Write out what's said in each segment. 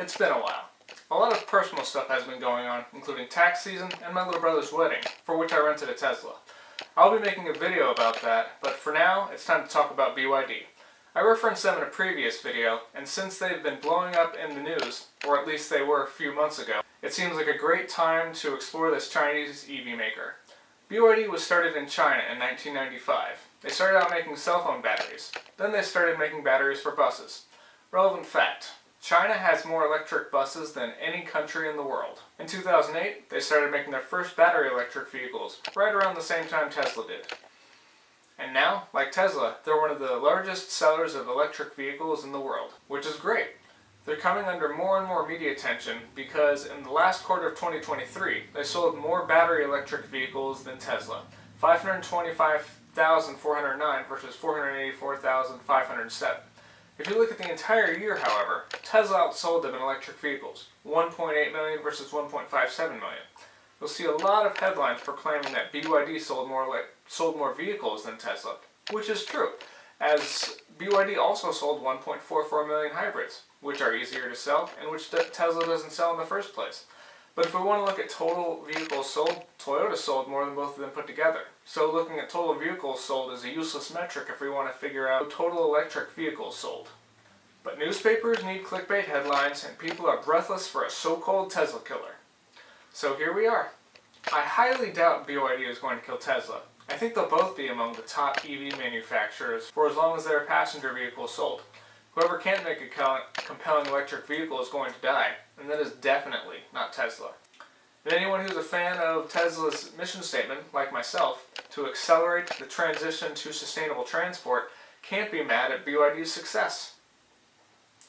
It's been a while. A lot of personal stuff has been going on, including tax season and my little brother's wedding, for which I rented a Tesla. I'll be making a video about that, but for now, it's time to talk about BYD. I referenced them in a previous video, and since they've been blowing up in the news, or at least they were a few months ago, it seems like a great time to explore this Chinese EV maker. BYD was started in China in 1995. They started out making cell phone batteries. Then they started making batteries for buses. Relevant fact: China has more electric buses than any country in the world. In 2008, they started making their first battery electric vehicles, right around the same time Tesla did. And now, like Tesla, they're one of the largest sellers of electric vehicles in the world, which is great. They're coming under more and more media attention because in the last quarter of 2023, they sold more battery electric vehicles than Tesla. 525,409 versus 484,507. If you look at the entire year, however, Tesla outsold them in electric vehicles, 1.8 million versus 1.57 million. You'll see a lot of headlines proclaiming that BYD sold more vehicles than Tesla, which is true, as BYD also sold 1.44 million hybrids, which are easier to sell and which Tesla doesn't sell in the first place. But if we want to look at total vehicles sold, Toyota sold more than both of them put together. So looking at total vehicles sold is a useless metric if we want to figure out total electric vehicles sold. But newspapers need clickbait headlines and people are breathless for a so-called Tesla killer. So here we are. I highly doubt BYD is going to kill Tesla. I think they'll both be among the top EV manufacturers for as long as there are passenger vehicles sold. Whoever can't make a compelling electric vehicle is going to die, and that is definitely not Tesla. And anyone who's a fan of Tesla's mission statement, like myself, to accelerate the transition to sustainable transport, can't be mad at BYD's success.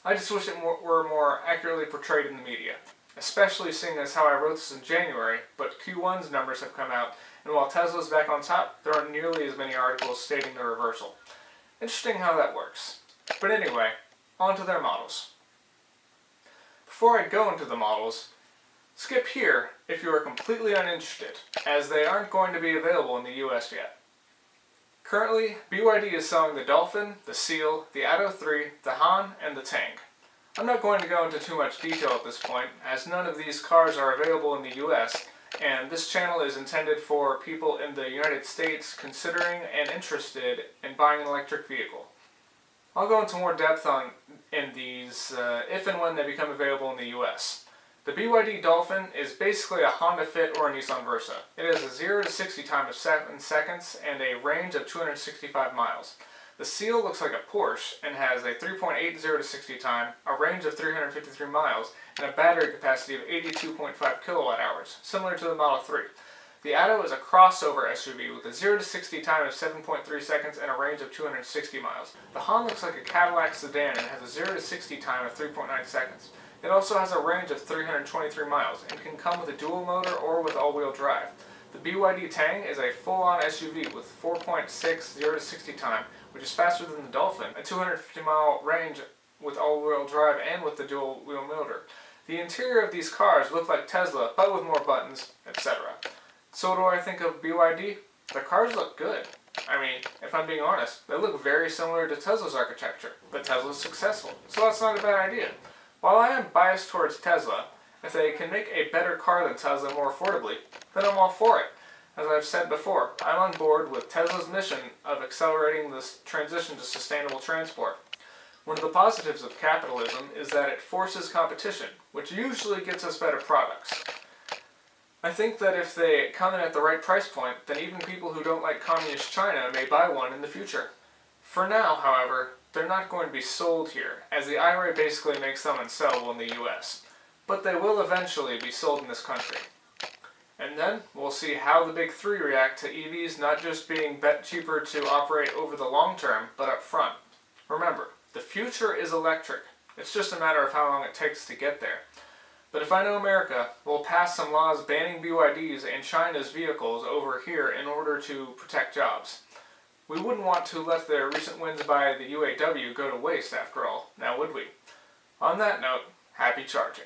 I just wish it were more accurately portrayed in the media, especially seeing as how I wrote this in January, but Q1's numbers have come out, and while Tesla's back on top, there aren't nearly as many articles stating the reversal. Interesting how that works. But anyway, on to their models. Before I go into the models, skip here if you are completely uninterested, as they aren't going to be available in the US yet. Currently, BYD is selling the Dolphin, the Seal, the Atto 3, the Han, and the Tang. I'm not going to go into too much detail at this point, as none of these cars are available in the US, and this channel is intended for people in the United States considering and interested in buying an electric vehicle. I'll go into more depth in these if and when they become available in the US. The BYD Dolphin is basically a Honda Fit or a Nissan Versa. It has a 0 to 60 time of 7 seconds and a range of 265 miles. The Seal looks like a Porsche and has a 3.80 to 60 time, a range of 353 miles, and a battery capacity of 82.5 kilowatt hours, similar to the Model 3. The Atto is a crossover SUV with a 0 to 60 time of 7.3 seconds and a range of 260 miles. The Han looks like a Cadillac sedan and has a 0 to 60 time of 3.9 seconds. It also has a range of 323 miles and can come with a dual motor or with all-wheel drive. The BYD Tang is a full-on SUV with 4.6 0 to 60 time, which is faster than the Dolphin, a 250-mile range with all-wheel drive and with the dual-wheel motor. The interior of these cars look like Tesla, but with more buttons, etc. So what do I think of BYD? The cars look good. I mean, if I'm being honest, they look very similar to Tesla's architecture, but Tesla's successful, so that's not a bad idea. While I am biased towards Tesla, if they can make a better car than Tesla more affordably, then I'm all for it. As I've said before, I'm on board with Tesla's mission of accelerating this transition to sustainable transport. One of the positives of capitalism is that it forces competition, which usually gets us better products. I think that if they come in at the right price point, then even people who don't like communist China may buy one in the future. For now, however, they're not going to be sold here, as the IRA basically makes them unsellable in the US. But they will eventually be sold in this country. And then, we'll see how the big three react to EVs not just being cheaper to operate over the long term, but up front. Remember, the future is electric. It's just a matter of how long it takes to get there. But if I know America, we'll pass some laws banning BYDs and China's vehicles over here in order to protect jobs. We wouldn't want to let the recent wins by the UAW go to waste after all, now would we? On that note, happy charging.